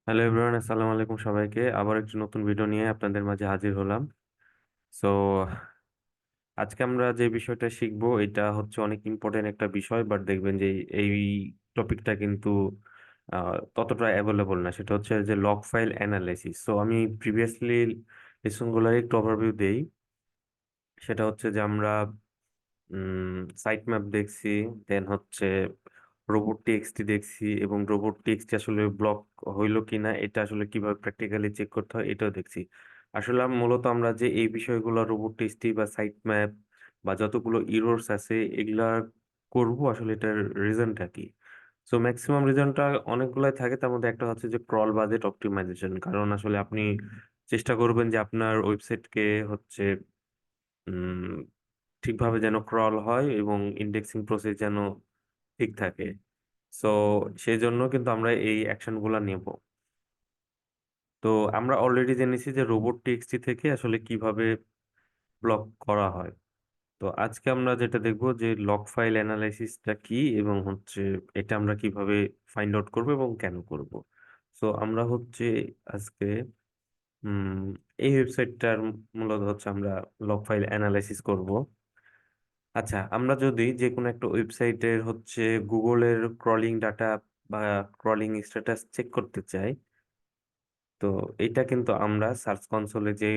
Hello everyone, আসসালামু আলাইকুম সবাইকে। আবার একটি নতুন ভিডিও নিয়ে আপনাদের মাঝে হাজির হলাম। সো আজকে আমরা যে বিষয়টা শিখবো এটা হচ্ছে অনেক ইম্পর্টেন্ট একটা বিষয়, বাট দেখবেন যে এই টপিকটা কিন্তু ততটা অ্যাভেলেবল না। সেটা হচ্ছে যে লগ ফাইল অ্যানালাইসিস। সো আমি প্রিভিয়াসলি লেসনগুলোর একটু ওভারভিউ দেই। সেটা হচ্ছে যে আমরা সাইট ম্যাপ দেখছি, দেন হচ্ছে রোবট টিএক্সটি দেখছি, এবং রোবট টিএক্সটি আসলে ব্লক হইলো কিনা এটা আসলে কিভাবে প্র্যাকটিক্যালি চেক করতে হয় এটাও দেখছি। আসলে মূলত আমরা যে এই বিষয়গুলো রোবট টিএক্সটি বা সাইট ম্যাপ বা যতগুলো ইরোর্স আছে এগুলা করব, আসলে এটার রিজনটা কি? সো ম্যাক্সিমাম রিজনটা অনেকগুলাই থাকে, তার মধ্যে একটা হচ্ছে যে ক্রল বাজেট অপটিমাইজেশন। কারণ আসলে আপনি চেষ্টা করবেন যে আপনার ওয়েবসাইটকে হচ্ছে ঠিকভাবে যেন ক্রল হয় এবং ইন্ডেক্সিং প্রসেস যেন ঠিক থাকে। সো সেই জন্য কিন্তু আমরা এই অ্যাকশন গুলা নেব। তো আমরা অলরেডি জেনেছি যে রোবট টিএক্সটি থেকে আসলে কিভাবে ব্লক করা হয়। তো আজকে আমরা যেটা দেখব যে লগ ফাইল অ্যানালাইসিসটা কি, এবং হচ্ছে এটা আমরা কিভাবে ফাইন্ড আউট করব এবং কেন করব। সো আমরা হচ্ছে আজকে উম এই ওয়েবসাইটটার মূলত হচ্ছে আমরা লগ ফাইল অ্যানালাইসিস করব। আচ্ছা, আমরা যদি যে কোনো একটা ওয়েবসাইটের হচ্ছে গুগলের ক্রলিং ডাটা বা ক্রলিং স্ট্যাটাস চেক করতে চাই, তো এটা কিন্তু আমরা সার্চ কনসোলে যে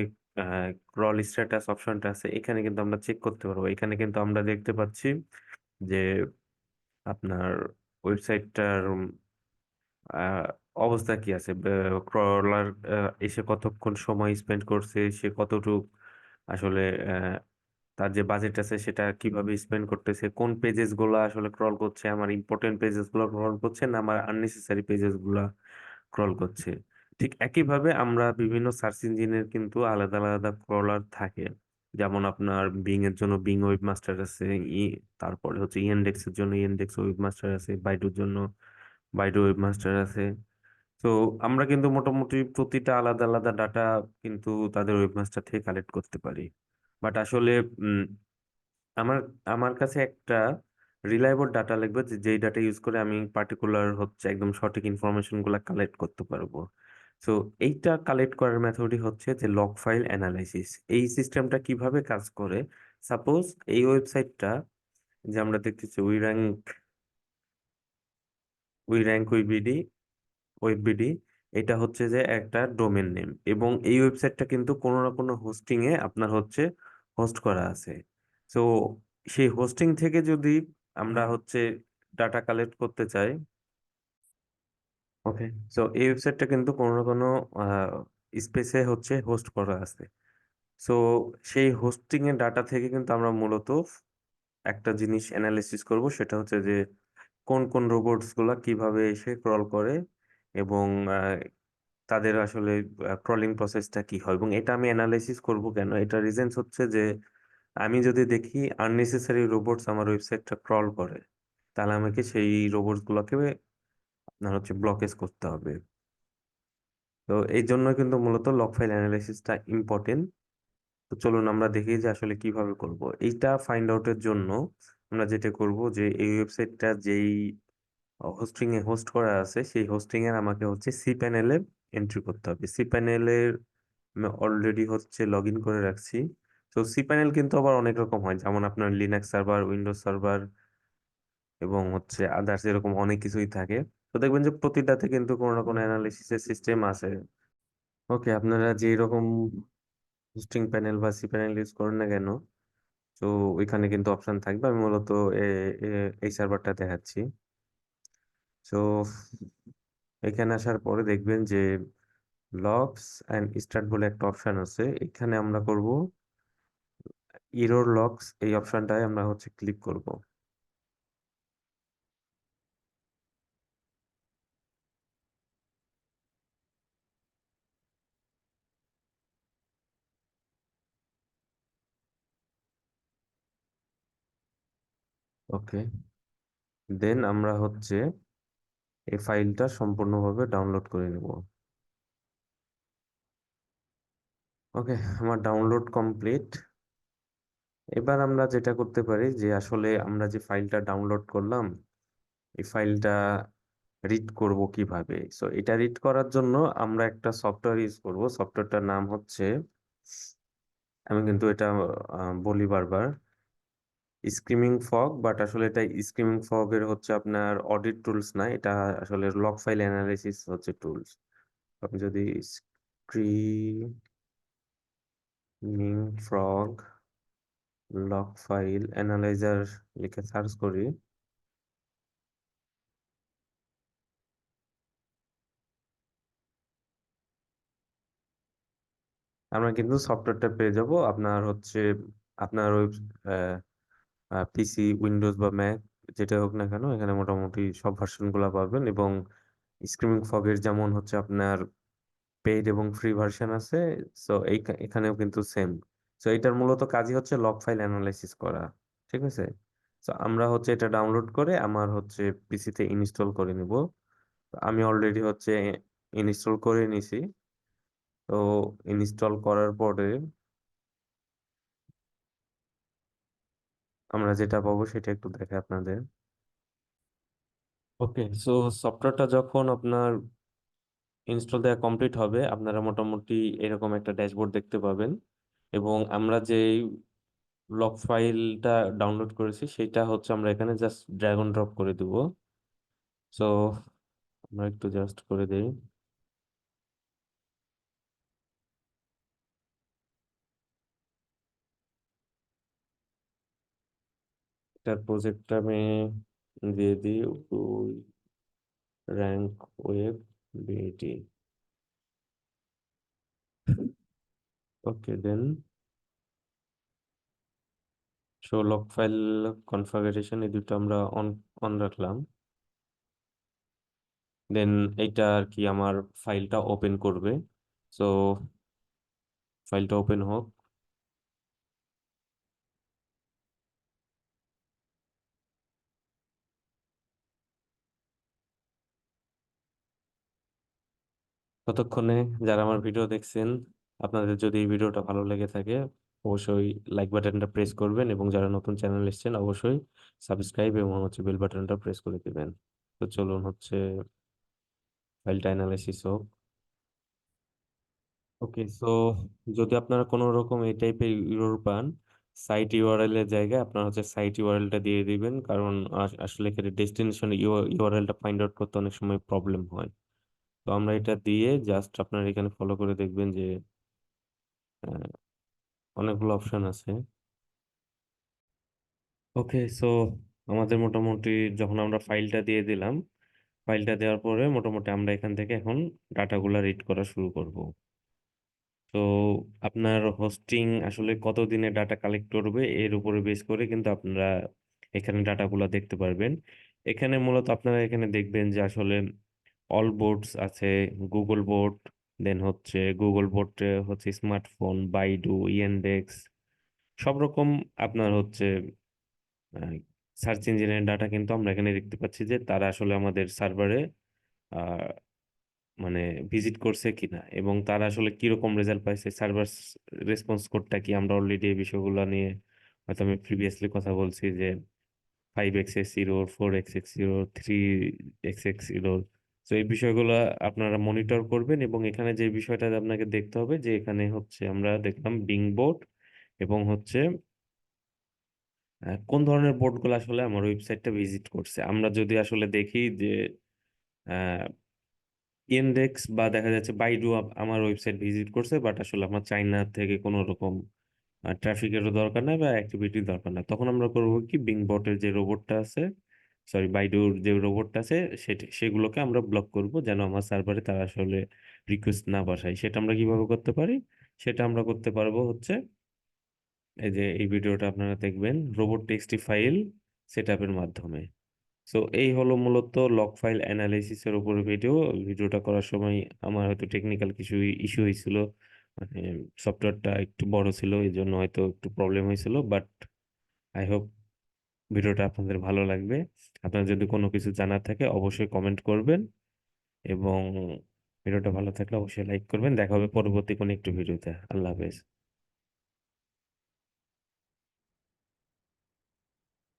ক্রল স্ট্যাটাস অপশনটা আছে এখানে কিন্তু আমরা চেক করতে পারবো। এখানে কিন্তু আমরা দেখতে পাচ্ছি যে আপনার ওয়েবসাইটটার আহ, অবস্থা কি আছে, ক্রলার এসে কতক্ষণ সময় স্পেন্ড করছে, সে কতটুক আসলে তার যে বাজেট আছে সেটা কিভাবে স্পেন্ড করতেছে, কোন পেজেস গুলা আসলে ক্রল করছে, আমার ইম্পর্টেন্ট পেজেস গুলো ক্রল করছে না আমার আননেসেসারি পেজেস গুলা ক্রল করছে। ঠিক একইভাবে আমরা বিভিন্ন সার্চ ইঞ্জিনের কিন্তু আলাদা আলাদা ক্রলার থাকে। যেমন আপনার বিং এর জন্য বিং ওয়েব মাস্টার আছে, ই তারপরে হচ্ছে ইনডেক্স এর জন্য ইনডেক্স ওয়েব মাস্টার আছে, বাইডুর জন্য বাইডু ওয়েব মাস্টার আছে। তো আমরা কিন্তু মোটামুটি প্রতিটা আলাদা আলাদা ডাটা কিন্তু তাদের ওয়েবমাস্টার থেকে কালেক্ট করতে পারি। বাট আসলে উম, আমার আমার কাছে একটা রিলায়েবল ডাটা লাগবে, যে যেই ডাটা ইউজ করে আমি পার্টিকুলার হচ্ছে একদম সঠিক ইনফরমেশন গুলা কালেক্ট করতে পারবো। তো এইটা কালেক্ট করার মেথডই হচ্ছে যে লগ ফাইল অ্যানালাইসিস। এই সিস্টেমটা কিভাবে কাজ করে? সাপোজ এই ওয়েবসাইটটা যে আমরা দেখতেছি উই র্যাঙ্ক ওয়েববিডি, এটা হচ্ছে যে একটা ডোমেন নেম, এবং এই ওয়েবসাইটটা কিন্তু কোনো না কোনো হোস্টিং এ আপনার হচ্ছে হোস্ট করা আছে। তো সেই হোস্টিং থেকে যদি আমরা হচ্ছে ডাটা কালেক্ট করতে চাই, ওকে, তো এই ওয়েবসাইটটা কিন্তু কোনো না কোনো স্পেসে হচ্ছে হোস্ট করা আছে। সো সেই হোস্টিং এর ডাটা থেকে কিন্তু আমরা মূলত একটা জিনিস অ্যানালিসিস করব, সেটা হচ্ছে যে কোন কোন রোবটস গুলা কিভাবে এসে ক্রল করে, এবং তাদের আসলে ক্রলিং প্রসেসটা কি হয়। এবং এটা আমি অ্যানালাইসিস করব কেন, এটা রিজনস হচ্ছে যে আমি যদি দেখি আননেসেসারি রোবটস আমার ওয়েবসাইটটা ক্রল করে, তাহলে আমাকে সেই রোবটস গুলোকে আপনার হচ্ছে ব্লকেজ করতে হবে। তো এই জন্য কিন্তু মূলত লগ ফাইল অ্যানালাইসিসটা ইম্পর্টেন্ট। তো চলুন আমরা দেখি যে আসলে কিভাবে করব এইটা ফাইন্ড আউটের জন্য। আমরা যেটা করব যে এই ওয়েবসাইটটা যেই হোস্টিং এ হোস্ট করা আছে সেই হোস্টিং এর আমাকে হচ্ছে সি প্যানেলে এন্ট্রি করতে হবে। সি প্যানেলের আমি অলরেডি হচ্ছে লগ ইন করে রাখছি। তো সি প্যানেল কিন্তু আবার অনেক রকম হয়, যেমন আপনার লিনাক্স সার্ভার, উইন্ডোজ সার্ভার, এবং হচ্ছে আদার্স এরকম অনেক কিছুই থাকে। তো দেখবেন যে প্রতিটাতে কিন্তু কোনো না কোনো অ্যানালিসিসের সিস্টেম আছে। ওকে, আপনারা যেই রকম হোস্টিং প্যানেল বা সি প্যানেল ইউজ করেন না কেন, তো ওইখানে কিন্তু অপশন থাকবে। আমি মূলত এই সার্ভারটা দেখাচ্ছি। তো এখানে আসার পরে দেখবেন যে লগস অ্যান্ড স্টার্ট বলে একটা অপশন আছে, এখানে আমরা করব ইরোর লগস, এই অপশনটায় আমরা হচ্ছে ক্লিক করব। ওকে, দেন আমরা হচ্ছে এই ফাইলটা সম্পূর্ণভাবে ডাউনলোড করে নেব। ওকে, আমার ডাউনলোড কমপ্লিট। এবার আমরা যেটা করতে পারি যে আসলে আমরা যে ফাইলটা ডাউনলোড করলাম, এই ফাইলটা রিড করব কিভাবে। সো এটা রিড করার জন্য আমরা একটা সফটওয়্যার ইউজ করব। সফটওয়্যারটার নাম হচ্ছে, আমি কিন্তু এটা বলি বারবার, স্ক্রিমিং ফগ, বাট আসলে এটা স্ক্রিমিং ফগ এর হচ্ছে আপনার অডিট টুলস না, এটা আসলে লগ ফাইল অ্যানালাইসিস হচ্ছে টুলস। আপনি যদি screaming fog log file analyser লিখে সার্চ করি, আমরা কিন্তু সফটওয়্যারটা পেয়ে যাব। আপনার হচ্ছে আপনার ওই পিসি, উইন্ডোজ বা ম্যাক, যেটা হোক না কেন, এখানে মোটামুটি সব ভার্সন গুলা পাবেন। এবং স্ক্রিমিং ফগের যেমন হচ্ছে আপনার পেইড এবং ফ্রি ভার্সন আছে, সো এখানেও কিন্তু সেম। সো এটার মূলত কাজই হচ্ছে লগ ফাইল অ্যানালাইসিস করা, ঠিক আছে। সো আমরা হচ্ছে এটা ডাউনলোড করে আমার হচ্ছে পিসিতে ইনস্টল করে নিব। আমি অলরেডি হচ্ছে ইনস্টল করে নিছি। তো ইনস্টল করার পরে আমরা যেটা পাবো সেটা একটু দেখে আপনাদের। ওকে, সো সফটওয়্যারটা যখন আপনার ইনস্টল দেওয়া কমপ্লিট হবে, আপনারা মোটামুটি এরকম একটা ড্যাশবোর্ড দেখতে পাবেন। এবং আমরা যে লগ ফাইলটা ডাউনলোড করেছি সেটা হচ্ছে আমরা এখানে জাস্ট ড্র্যাগ অ্যান্ড ড্রপ করে দিব। সো আমরা একটু জাস্ট করে দেই। এটার প্রজেক্টটা আমি দিয়ে দিই, র্যাঙ্ক ওয়েব বিডি। ওকে দেন, শো লগ ফাইল কনফিগারেশন, এই দুটো আমরা অন অন রাখলাম। দেন এইটা আর কি আমার ফাইলটা ওপেন করবে। সো ফাইলটা ওপেন হোক। ততক্ষণে যারা আমার ভিডিও দেখছেন, আপনাদের যদি এই ভিডিওটা ভালো লেগে থাকে অবশ্যই লাইক বাটনটা প্রেস করবেন, এবং যারা নতুন চ্যানেল এসেছেন অবশ্যই সাবস্ক্রাইব এবং হচ্ছে বেল বাটনটা প্রেস করে দিবেন। তো চলুন হচ্ছে ফাইলটা অ্যানালাইসিস হোক। ওকে, সো যদি আপনারা কোনো রকম এই টাইপের ইউআর পান, সাইট ইউআরএল এর জায়গায় আপনার হচ্ছে সাইট ইউআরএলটা দিয়ে দিবেন, কারণ আসলে এখানে ডেস্টিনেশন ইউআরএলটা ফাইন্ড আউট করতে অনেক সময় প্রবলেম হয়। তো আমরা এটা দিয়ে জাস্ট আপনার এখানে ফলো করে দেখবেন যে আহ, অনেকগুলো অপশন আছে। ওকে, সো আমাদের মোটামুটি যখন আমরা ফাইলটা দিয়ে দিলাম, ফাইলটা দেওয়ার পরে মোটামুটি আমরা এখান থেকে এখন ডাটাগুলা রিড করা শুরু করব। তো আপনার হোস্টিং আসলে কত দিনে ডাটা কালেক্ট করবে এর উপরে বেস করে কিন্তু আপনারা এখানে ডাটাগুলো দেখতে পারবেন। এখানে মূলত আপনারা এখানে দেখবেন যে আসলে অল বোর্ডস আছে, গুগল বোর্ড, দেন হচ্ছে গুগল বোর্ড হচ্ছে স্মার্টফোন, বাইডু, ইয়েন্ডেক্স, সব রকম আপনার হচ্ছে সার্চ ইঞ্জিনের ডাটা কিন্তু আমরা এখানে দেখতে পাচ্ছি যে তারা আসলে আমাদের সার্ভারে মানে ভিজিট করছে কিনা, এবং তারা আসলে কিরকম রেজাল্ট পাইছে, সার্ভার রেসপন্স কোডটা কি। আমরা অলরেডি এই বিষয়গুলো নিয়ে হয়তো আমি প্রিভিয়াসলি কথা বলছি যে 5xx0, 4xx0, 3xx0। তো এই বিষয়গুলো আপনারা মনিটর করবেন, এবং এখানে যে বিষয়টা আপনাকে দেখতে হবে যে এখানে হচ্ছে আমরা দেখলাম বিং বোর্ড, এবং হচ্ছে কোন ধরনের বোর্ডগুলো আসলে আমার ওয়েবসাইটটা ভিজিট করছে। আমরা যদি আসলে দেখি যে ইন্ডেক্স বা দেখা যাচ্ছে বাইডু আমার ওয়েবসাইট ভিজিট করছে, বাট আসলে আমার চাইনা থেকে কোনো রকম ট্রাফিকেরও দরকার নাই বা অ্যাক্টিভিটির দরকার নাই, তখন আমরা করবো কি, বিং বটের যে রোবটটা আছে, সরি বাইডুর যে রোবটটা আছে, সেগুলোকে আমরা ব্লক করব যেন আমার সার্ভারে তারা আসলে রিকোয়েস্ট না পাঠায়। সেটা আমরা কিভাবে করতে পারি? সেটা আমরা করতে পারবো হচ্ছে এই যে এই ভিডিওটা আপনারা দেখবেন, রোবট টেক্সটি ফাইল সেটআপের মাধ্যমে। সো এই হলো মূলত লগ ফাইল অ্যানালাইসিসের উপর ভিডিও। ভিডিওটা করার সময় আমার হয়তো টেকনিক্যাল কিছু ইস্যু হয়েছিল, মানে সফটওয়্যারটা একটু বড় ছিল, এই জন্য হয়তো একটু প্রবলেম হয়েছিল, বাট আই হোপ ভিডিওটা আপনাদের ভালো লাগবে। আপনার যদি কোনো কিছু জানার থাকে অবশ্যই কমেন্ট করবেন, এবং ভিডিওটা ভালো থাকলে অবশ্যই লাইক করবেন। দেখা হবে পরবর্তী কোনো একটু ভিডিওতে। আল্লাহ হাফেজ।